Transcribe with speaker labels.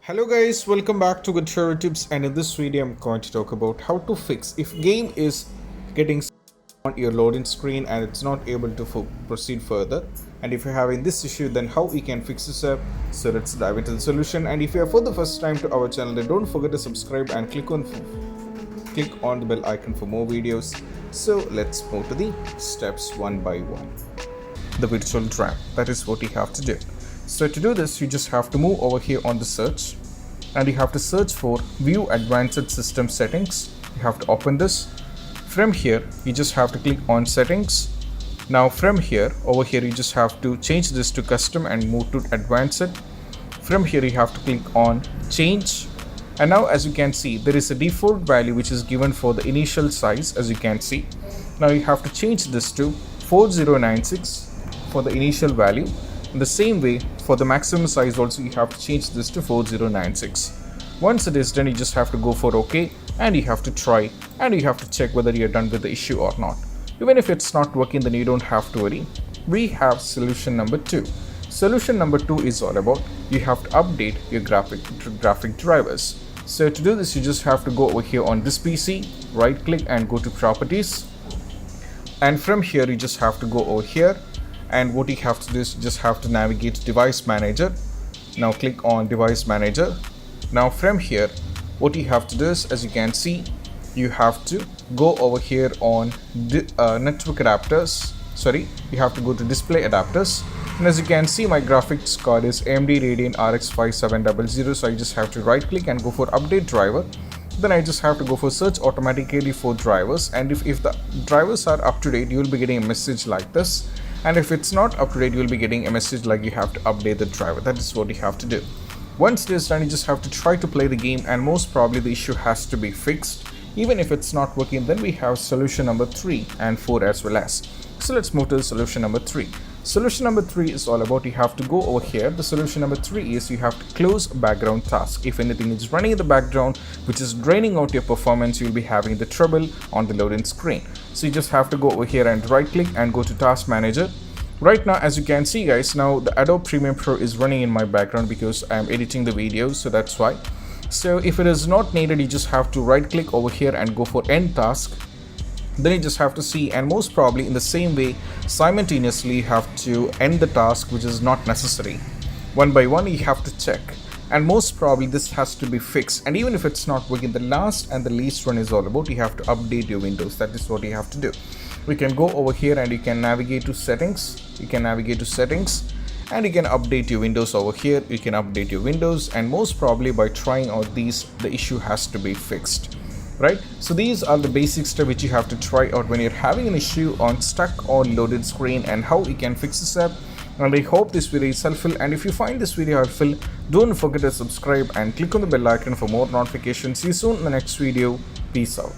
Speaker 1: Hello guys, welcome back to Good Tutorial Tips, and in this video I'm going to talk about how to fix if game is getting on your loading screen and it's not able to proceed further, and if you're having this issue then how we can fix this up. So let's dive into the solution. And if you are for the first time to our channel, then don't forget to subscribe and click on the bell icon for more videos. So let's move to the steps one by one. The virtual drive, that is what you have to do. So to do this, you just have to move over here on the search, and you have to search for View Advanced System Settings. You have to open this. From here, you just have to click on Settings. Now from here, over here, you just have to change this to Custom and move to Advanced. From here, you have to click on Change. And now as you can see, there is a default value which is given for the initial size, as you can see. Now you have to change this to 4096 for the initial value. In the same way, for the maximum size also you have to change this to 4096. Once it is done, you just have to go for OK, and you have to try, and you have to check whether you're done with the issue or not. Even if it's not working, then you don't have to worry. We have solution number 2. Solution number 2 is all about you have to update your graphic drivers. So to do this, you just have to go over here on this PC, right click and go to Properties, and from here you just have to go over here. And what you have to do is you just have to navigate to Device Manager. Now click on Device Manager. Now from here, what you have to do is, as you can see, you have to go over here on network adapters. You have to go to Display Adapters. And as you can see, my graphics card is AMD Radeon RX 5700. So I just have to right click and go for Update Driver. Then I just have to go for Search automatically for drivers. And if the drivers are up to date, you will be getting a message like this. And if it's not up to date, you will be getting a message like you have to update the driver. That is what you have to do. Once it is done, you just have to try to play the game, and most probably the issue has to be fixed. Even if it's not working, then we have solution number 3 and 4 as well as. So let's move to solution number 3. Solution number 3 is all about you have to go over here. The solution number 3 is you have to close background task. If anything is running in the background which is draining out your performance, you'll be having the trouble on the loading screen. So you just have to go over here and right click and go to Task Manager. Right now, as you can see guys, now the Adobe Premiere Pro is running in my background because I am editing the videos, so that's why. So if it is not needed, you just have to right click over here and go for End Task. Then you just have to see, and most probably in the same way, simultaneously you have to end the task which is not necessary. One by one you have to check, and most probably this has to be fixed. And even if it's not working, the last and the least one is all about you have to update your Windows. That is what you have to do. We can go over here and you can navigate to Settings. You can navigate to Settings, and you can update your Windows over here. You can update your Windows, and most probably by trying out these, the issue has to be fixed. Right, so these are the basic steps which you have to try out when you're having an issue on stuck or loaded screen, and how you can fix this up. And I hope this video is helpful, and if you find this video helpful, don't forget to subscribe and click on the bell icon for more notifications. See you soon in the next video. Peace out.